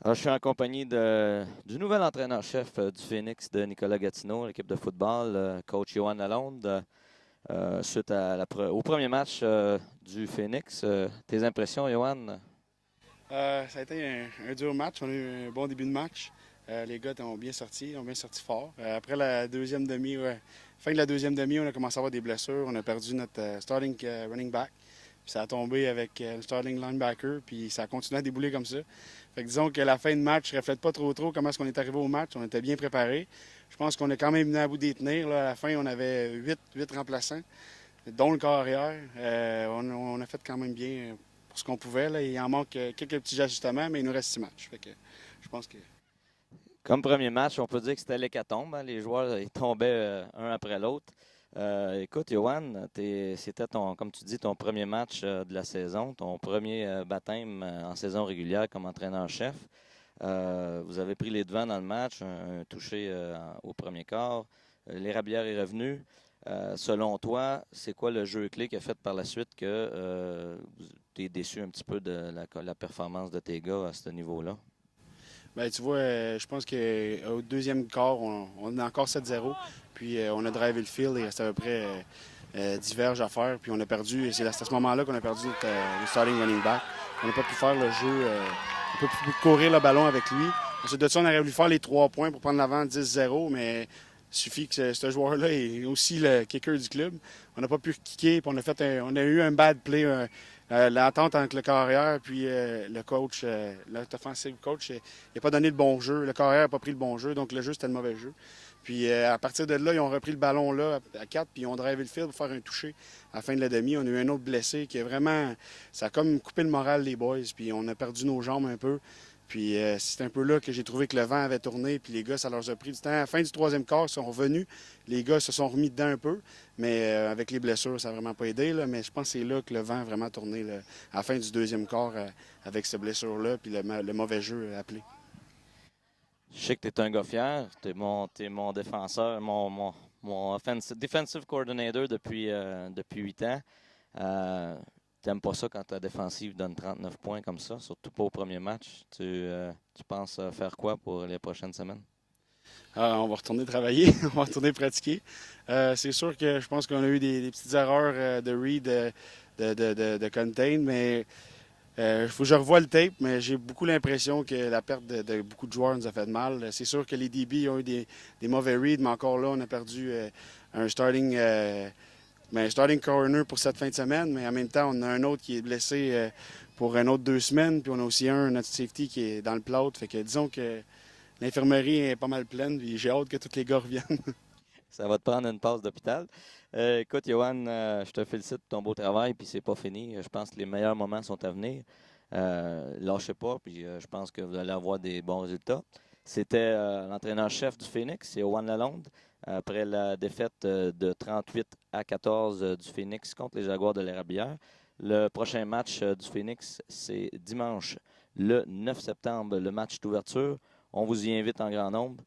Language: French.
Alors, je suis en compagnie du nouvel entraîneur-chef du Phoenix, de Nicolas Gatineau, l'équipe de football, coach Johan Lalonde. Suite au premier match du Phoenix, tes impressions, Johan? Ça a été un dur match. On a eu un bon début de match. Les gars ont bien sorti fort. Après la deuxième demi, ouais, fin de la deuxième demi, on a commencé à avoir des blessures. On a perdu notre starting running back. Puis ça a tombé avec le starting linebacker, puis ça a continué à débouler comme ça. Fait que disons que la fin de match ne reflète pas trop comment est-ce qu'on est arrivé au match. On était bien préparés. Je pense qu'on a quand même venu à bout des tenir. Là. À la fin, on avait huit remplaçants, dont le corps arrière. On a fait quand même bien pour ce qu'on pouvait. Là. Il en manque quelques petits ajustements, mais il nous reste 6 matchs. Fait que je pense que. Comme premier match, on peut dire que c'était l'hécatombe, hein. Les joueurs ils tombaient un après l'autre. Écoute, Johan, c'était comme tu dis, ton premier match de la saison, ton premier baptême en saison régulière comme entraîneur-chef. Vous avez pris les devants dans le match, un touché au premier quart. L'Érablière est revenu. Selon toi, c'est quoi le jeu clé qui a fait par la suite que tu es déçu un petit peu de la performance de tes gars à ce niveau-là? Ben, tu vois, je pense qu'au deuxième quart, on est encore 7-0. Puis on a drivé le field. Il restait à peu près 10 verges à faire. Puis on a perdu. Et c'est à ce moment-là qu'on a perdu le starting running back. On n'a pas pu faire le jeu. On n'a pas pu courir le ballon avec lui. Ensuite de ça, on aurait voulu faire les 3 points pour prendre l'avant 10-0, mais il suffit que ce joueur-là est aussi le kicker du club. On n'a pas pu kicker. Puis on a eu un bad play. L'entente entre le carrière puis le coach, l'offensive coach, il n'a pas donné le bon jeu. Le carrière n'a pas pris le bon jeu, donc le jeu, c'était le mauvais jeu. Puis à partir de là, ils ont repris le ballon là à 4, puis ils ont drivé le field pour faire un toucher à la fin de la demi. On a eu un autre blessé qui est vraiment. Ça a comme coupé le moral des boys, puis on a perdu nos jambes un peu. Puis c'est un peu là que j'ai trouvé que le vent avait tourné, puis les gars, ça leur a pris du temps. À la fin du troisième quart, ils sont revenus. Les gars se sont remis dedans un peu, mais avec les blessures, ça n'a vraiment pas aidé. Là. Mais je pense que c'est là que le vent a vraiment tourné là, à la fin du deuxième quart avec ces blessures-là, puis le mauvais jeu appelé. Je sais que tu es un gars fier. T'es mon défenseur, mon defensive coordinator depuis 8 ans. T'aimes pas ça quand ta défensive donne 39 points comme ça, surtout pas au premier match. Tu penses faire quoi pour les prochaines semaines? On va retourner travailler, on va retourner pratiquer. C'est sûr que je pense qu'on a eu des petites erreurs de read, de contain, mais il faut que je revoie le tape, mais j'ai beaucoup l'impression que la perte de beaucoup de joueurs nous a fait de mal. C'est sûr que les DB ont eu des mauvais reads, mais encore là, on a perdu un starting corner pour cette fin de semaine, mais en même temps, on a un autre qui est blessé pour un autre 2 semaines, puis on a aussi notre safety qui est dans le plâtre. Fait que disons que l'infirmerie est pas mal pleine, puis j'ai hâte que tous les gars reviennent. Ça va te prendre une passe d'hôpital. Écoute, Johan, je te félicite pour ton beau travail, puis c'est pas fini. Je pense que les meilleurs moments sont à venir. Lâchez pas, puis je pense que vous allez avoir des bons résultats. C'était l'entraîneur-chef du Phoenix, Johan Lalonde, après la défaite de 38-14 du Phoenix contre les Jaguars de l'Érablière. Le prochain match du Phoenix, c'est dimanche, le 9 septembre, le match d'ouverture. On vous y invite en grand nombre.